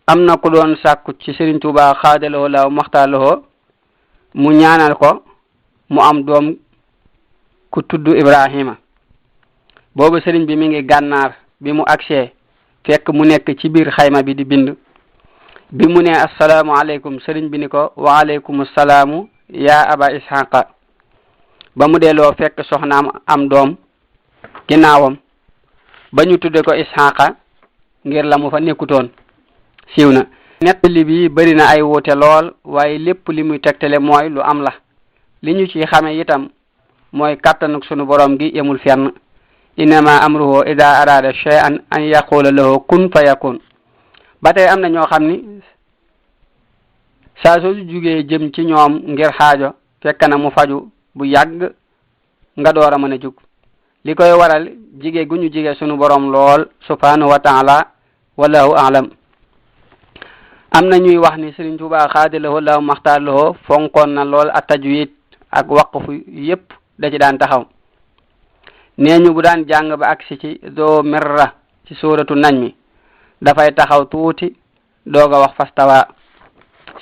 am na ku doon sàkku ci Sëriñ Tuubaa xaadaloo la maxtaaloo mu ñaanal ko mu am doom ku tudd Ibrahima. boobu sëriñ bi mi ngi gànnaar. bi mu agsee fekk mu nekk ci biir xayma bi di bind. bi mu ne assalaamu aleykum sëriñ bi ni ko wa aleykum salaamu yaa aba ishaqa. ba mu delloo fekk soxnaam am doom ginnaawam ba ñu tudde ko ishaqa ngir la mu fa nekkutoon. siiw na nettali bi bëri na ay wuute lool waaye lépp li muy tegtale mooy lu am la. li ñu ci xame itam mooy kàttanuk sunu borom gi yemul fenn. innama amruhu ida arada shay'an an yaqula lahu kun fayakun. ba tey am na ñoo xam ni saa soo jugee jëm ci ñoom ngir xaajo fekk na mu faju bu yàgg nga door a mën a jug. li koy waral jige gu ñu jige sunu borom lool subhanahu wa taala wallahu a'lam. am na ñuy wax ni Sëriñ Tuubaa xaadalahoo la maxtaarlahoo fonkoon na lool a tajwid ak waqfu yépp da ci daan taxaw. nee ñu bu daan jàng ba agsi ci doo mirra ci suuratu najmi dafay taxaw tuuti doog a wax fastawa.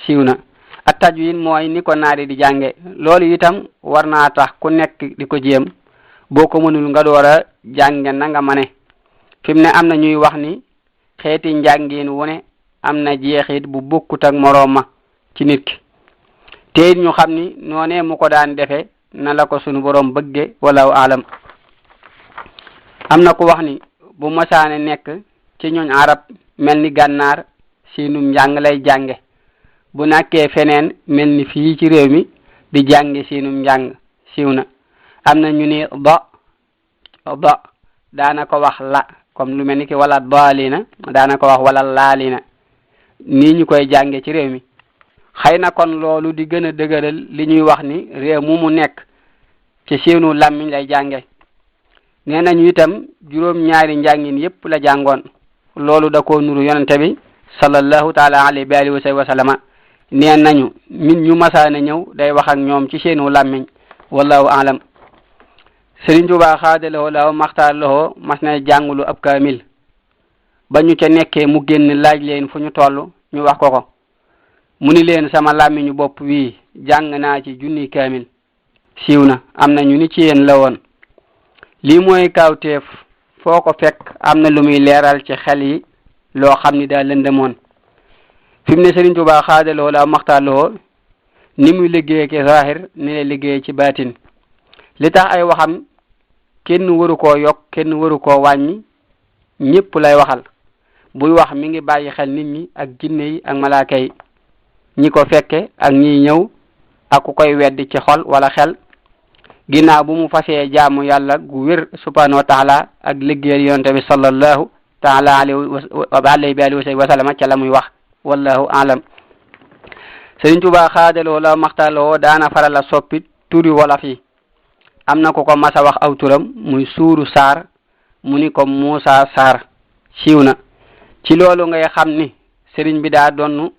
siiw na at tajwid mooy ni ko naari di jànge loolu itam war naa tax ku nekk di ko jéem boo ko mënul nga door a jànge na nga mane. fi mu ne am na ñuy wax ni xeeti njàngin wu ne am na jeexit bu bokkut ak moroom ma ci nit ki te it ñu xam ni noonee mu ko daan defe na la ko sunu borom bëgge wallahu alam. am na ku wax ni bu masaane nekk ci ñooñ arab mel ni gànnaar siinum njàng lay jànge bu nàkkee feneen mel ni fii ci réew mi di jànge siinum njàng. siiw na am na ñu ni da daana ko wax la comme lu mel ni ki wala daalina daana ko wax wala laalina nii ñu koy jànge ci réew mi. xëy na kon loolu di gën a dëgëral li ñuy wax ni réew mu nekk ci seenu làmmiñ lay jànge. nee nañu itam juróom-ñaari njàngin yépp la jàngoon loolu da koo nuru yonente bi sallallahu taala alayhi wa alihi wa sallama. nee nañu min ñu masaana ñëw day wax ak ñoom ci seenu làmmiñ wallahu alam. Sëriñ Tuubaa xaadalahoo la maxtaarlahoo mas na jàngulu ab kaamil ba ñu ca nekkee mu génn laaj leen fu ñu toll ñu wax ko mu ni leen sama làmmiñu bopp wii jàng naa ci junni kaamil. siiw na am na ñu ni ci yéen la woon. lii mooy kawteef foo ko fekk am na lu muy leeral ci xel yi loo xam ni daal lëndëmoon. fi mu ne Sëriñ Tuubaa xaadalahoo la maxtaarlahoo ni muy liggéey ci zahir ni lay liggéey ci baatin. li tax ay waxam kenn waru koo yokk kenn waru koo wàññi ñépp lay waxal. buy wax mi ngi bàyyi xel nit ñi ak jinne yi ak malaaka yi ñi ko fekke ak ñiy ñëw ak ku koy weddi ci xol wala xel. ginnaaw bu mu fasee jaamu yàlla gu wér subhanahu wa taala ak liggéeyal yonente bi sallallahu taala alayhi wa sallam ca la muy wax wallahu alam. Sëriñ Tuubaa xaadaloo la maxtaloo daana faral a soppi turi wolof yi. am na ku ko masa wax aw turam muy suuru saar mu ni ko Muusa Saar. siiw na ci loolu ngay xam ni sëriñ bi daa donnu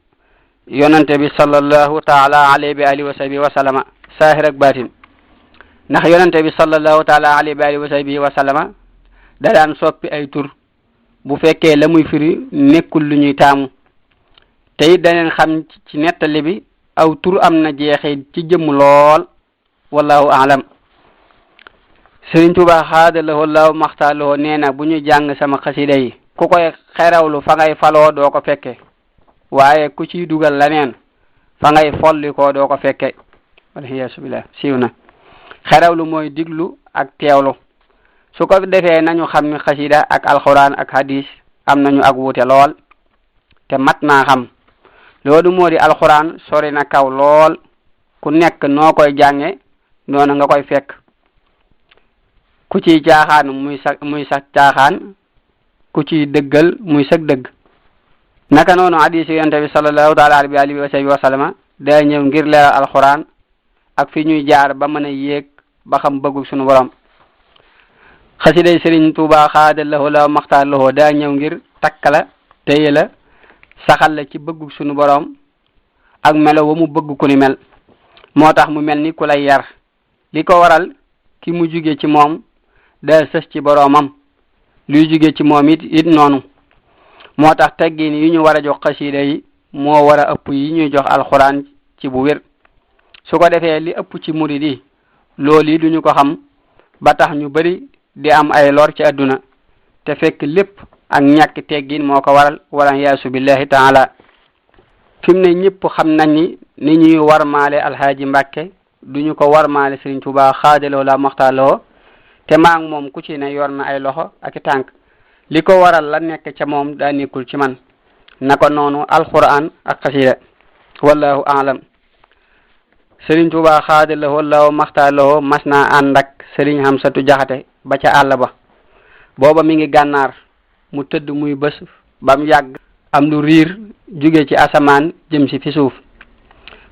yonente bi sallallahu taala alayhi wa sallama saahir ak baatin. ndax yonente bi sallallahu taala alayhi wa sallama da daan soppi ay tur bu fekkee la muy firi nekkul lu ñuy taamu. te it daneen xam ci nettali bi aw tur am na jeexee ci jëmm lool wallahu alam. Sëriñ Tuubaa xaadalahoo la maxtaarlahoo nee na bu ñu jàng sama xasida yi ku koy xerawlu fa ngay faloo doo ko fekke waaye ku ciy dugal leneen fa ngay folli ko doo ko fekke waliyaasu billah. siiw na xerawlu mooy diglu ak teewlu. su ko defee nañu xam ni xasida ak alxuraan ak hadis am nañu ak wuute lool te mat naa xam. loolu moo di alxuraan sori na kaw lool ku nekk noo koy jànge noonu nga koy fekk. ku ciy caaxaan muy sax caaxaan ku ciy dëggal muy sax dëgg. naka noonu hadis yonent bi sallallahu taala alayhi wa sallama daa ñëw ngir leeral alxuraan ak fi ñuy jaar ba mën a yéeg ba xam bëggu sunu borom. xasiday Sëriñ Tuubaa xaadalahoo la maxtaarlahoo daa ñëw ngir takkala téye la saxal la ci bëggu sunu borom ak melo wa mu bëgg ku ni mel. moo tax mu mel ni ku lay yar. li ko waral ki mu jóge ci moom daa sës ci boroomam luy jóge ci moom it noonu. moo tax teggin yi ñu war a jox xasida yi moo war a ëpp yi ñuy jox alxuraan ci bu wér su ko defee li ëpp ci murid yi loolu yi duñu ko xam ba tax ñu bari di am ay lor ci àdduna te fekk lépp ak ñàkk teggin moo ko waral wala yaasu billahi taala fi mu ne ñëpp xam nañ ni ñuy warmaale alhaaji Mbàkke duñu ko warmaale Sëriñ Tuubaa xaadaloo la maxtaaloo te maa ngi moom ku ci ne yor na ay loxo ak i tànk li ko waral la nekk ca moom daa nekkul ci man naka noonu alquran ak xasida wallahu alam Sëriñ Tuubaa xaadaloo la maxtaaloo mas naa ànd ak Sëriñ Hamsatu Jaxate ba ca àll ba booba mi ngi gànnaar mu tëdd muy bés bam yàgg am lu riir jóge ci asamaan jëm si fi suuf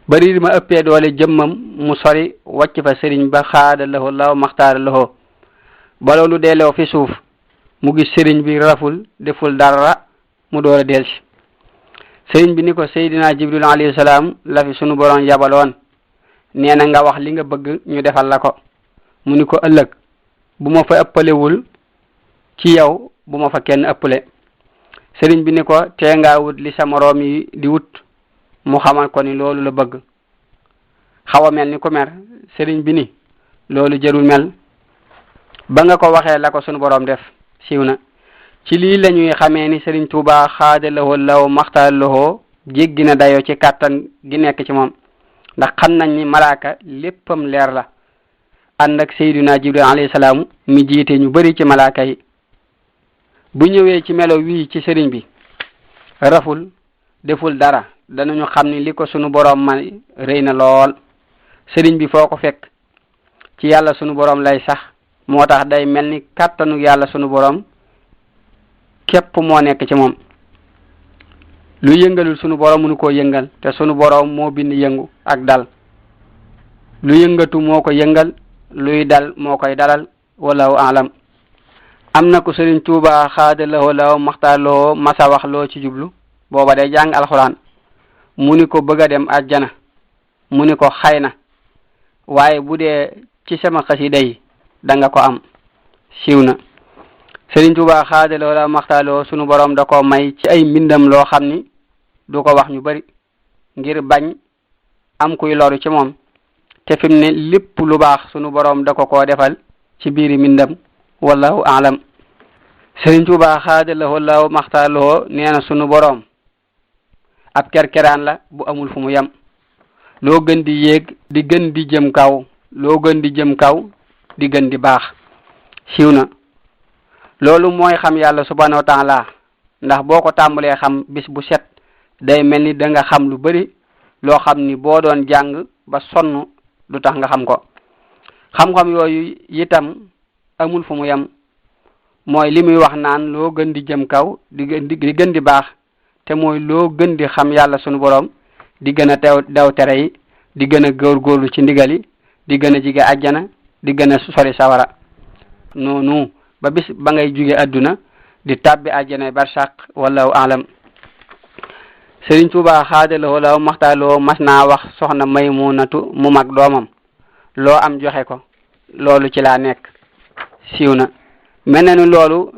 ba riir ma ëppee doole jëmmam mu sori wàcc fa sëriñ ba xaada lahu law maxtaara lahu ba loolu delloo fi suuf mu gis sëriñ bi raful deful dara mu door a delsi sëriñ bi ni ko Seydina Jibril alayhi salaam la fi sunu borom yabaloon nee na nga wax li nga bëgg ñu defal la ko mu ni ko ëllëg bu ma fa ëppalewul ci yow bu ma fa kenn ëppale sëriñ bi ni ko tee ngaa wut li sa moroom yi di wut mu xamal ko ni loolu la bëgg xaw a mel ni ku mer sëriñ bi ni loolu jërul mel ba nga ko waxee la ko sunu borom def siiw na ci lii la ñuy xamee ni Sëriñ Tuubaa xaada lahoo law maxtaar lahoo jéggi na dayoo ci kàttan gi nekk ci moom ndax xam nañ ni malaaka léppam leer la ànd ak Seydina Jibril alayhi salaam mi jiite ñu bari ci malaaka yi bu ñëwee ci melo wii ci sëriñ bi raful deful dara danañu xam ni li ko sunu borom man rëy na lool sëriñ bi foo ko fekk ci yàlla sunu borom lay sax moo tax day mel ni kàttanu yàlla sunu borom képp moo nekk ci moom lu yëngalul sunu borom mënu koo yëngal te sunu borom moo bind yëngu ak dal lu yëngatu moo ko yëngal luy dal moo koy dalal wallahu alam am na ko Sëriñ Tuubaa xaada lahoo law maxtaar lahoo masa wax loo ci jublu booba day jàng alxuraan mu ni ko bëgg a dem àjjana mu ni ko xay na waaye bu dee ci sama xasida yi da nga ko am siiw na Sëriñ Tuubaa xaada lahoo law maxtaar lahoo sunu borom da ko may ci ay mbindam loo xam ni du ko wax ñu bari ngir bañ am kuy loru ci moom te fi mu ne lépp lu baax sunu borom da ko koo defal ci biiri mbindam wallahu alam Sëriñ Tuubaa xaada lahoo law maxtaar lahoo nee na sunu borom ab kerkeraan la bu amul fu mu yem loo gën di yéeg di gën di jëm kaw loo gën di jëm kaw di gën di baax siiw na loolu mooy xam yàlla subhanahu wa taala ndax boo ko tàmbalee xam bis bu set day mel ni da nga xam lu bari loo xam ni boo doon jàng ba sonn du tax nga xam ko xam-xam yooyu itam amul fu mu yem mooy li muy wax naan loo gën di jëm kaw di gën di baax te mooy loo gën di xam yàlla sunu borom di gën a daw tere yi di gën a góorgóorlu ci ndigal yi di gën a jige àjjana di gën a sori sawara noonu ba bis ba ngay jóge àdduna di tàbbi àjjana barsàq wallahu alam Sëriñ Tuubaa xaada lahoo law maxtaar lahoo mas naa wax soxna Maymunatu mu mag doomam loo am joxe ko loolu ci laa nekk siiw na mel na ni loolu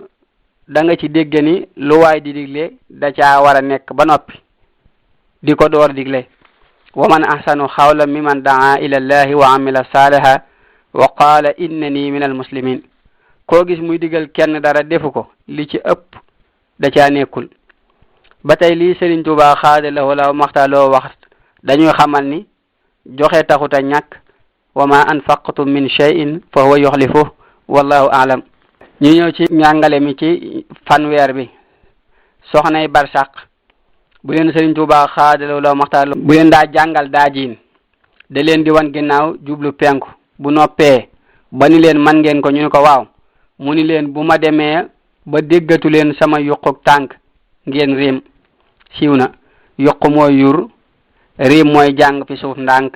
da nga ci dégg ni lu waay di digle da caa war a nekk ba noppi di ko door digle wa man ahsanu xawla mimman daa ila llahi wa amila saaliha wa qaala innani min al muslimin koo gis muy digal kenn dara defu ko li ci ëpp da caa nekkul ba tey lii Sëriñ Tuubaa xaada lahoo law maxtaar lahoo wax dañuy xamal ni joxe taxuta ñàkk wa ma anfaqtum min shay'in fa huwa yuxlifuh wallahu alam ñu ñëw ci njàngale mi ci fanweer bi soxnay barsàq bu leen Sëriñ Tuubaa xaada lahoo law maxtaar lahoo bu leen daa jàngal daajiin da leen di wan ginnaaw jublu penku bu noppee ba ni leen man ngeen ko ñu ne ko waaw mu ni leen bu ma demee ba déggatu leen sama yuquk tànk ngeen riim siiw na yuq mooy yur riim mooy jàng fi suuf ndànk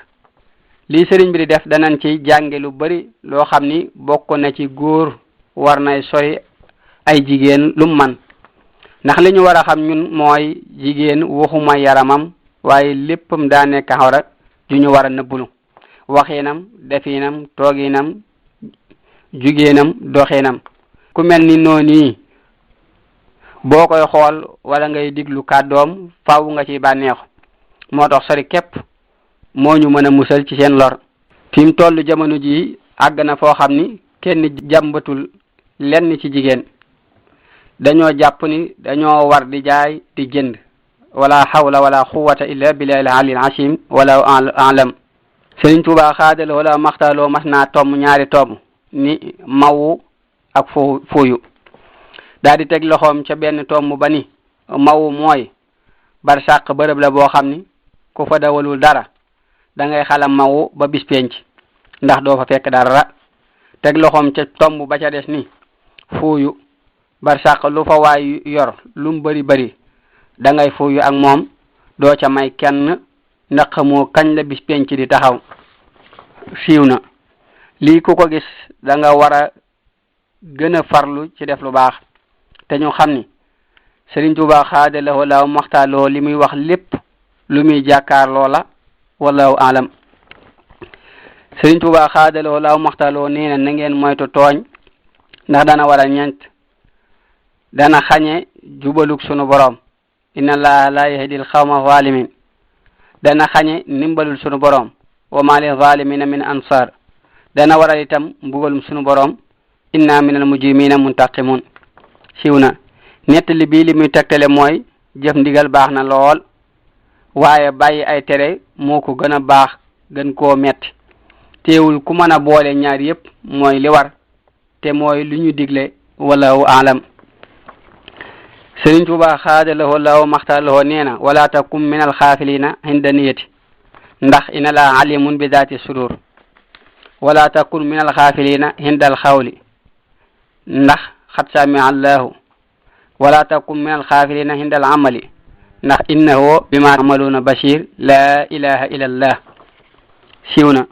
lii sëriñ bi di def danañ ci jànge lu bari loo xam ni bokk na ci góor war nay sori ay jigéen lum man ndax li ñu war a xam ñun mooy jigéen waxuma yaramam waaye léppam daa nekk xawra ju ñu war a nëbbulu waxinam definam tooginam jugéenam doxinam ku mel ni noonu boo koy xool wala ngay diglu kàddoom faaw nga ci bànneexu moo tax sori képp moo ñu mën a musal ci seen lor. fi mu toll jamono ji àgg na foo xam ni kenn jàmbatul lenn ci jigéen dañoo jàpp ni dañoo war di jaay di jënd wala hawla wala quwwata illa billahi al-ali al-azim wala alam. Sëriñ Tuubaa xaadaloo wala maxtaaloo mas naa tomm ñaari tomm ni mawu ak fuuyu daal di teg loxoom ca benn tomm ba ni mawu mooy barsàq bërëb la boo xam ni ku fa dawalul dara da ngay xalam mawu ba bis penc ndax doo fa fekk dara. teg loxoom ca tomb ba ca des ni fuuyu barsàq lu fa waay yor lum bari bari da ngay fuuyu ak moom doo ca may kenn ndax xamoo kañ la bis penc di taxaw. siiw na lii ku ko gis da nga war a gën a farlu ci def lu baax te ñu xam ni Sëriñ Tuubaa xaadaloo la maxtaaloo li muy wax lépp lu muy jàkkaarloo la wallahu alam. Sëriñ Tuubaa xaadaloo la maxtaaloo nee na ngeen moytu tooñ ndax dana waral ñeent dana xañe jubaluk sunu borom inna allaha la yahdil xawma zalimin dana xañe ndimbalul sunu borom wa ma li zalimina min ansar dana waral itam mbugalum sunu borom inna minal mujrimina muntaqimun. siiw na nettali bii li muy tegtale mooy jëf ndigal baax na lool waaye bàyyi ay tere moo ko gën a baax gën koo metti teewul ku mën a boole ñaar yépp mooy li war te mooy lu ñu digle wallahu alam. Sëriñ Tuubaa xaadaloo law maxtaaloo nee na wala takum min al xaafilina inda niyati ndax ina la alimun bi daati sudur wala takun min al xaafilina inda al xawli ndax xad sami allahu wala takun min al xaafilina inda al amali ndax innahu bima amaluuna bashir la ilaha illa allah. siiw na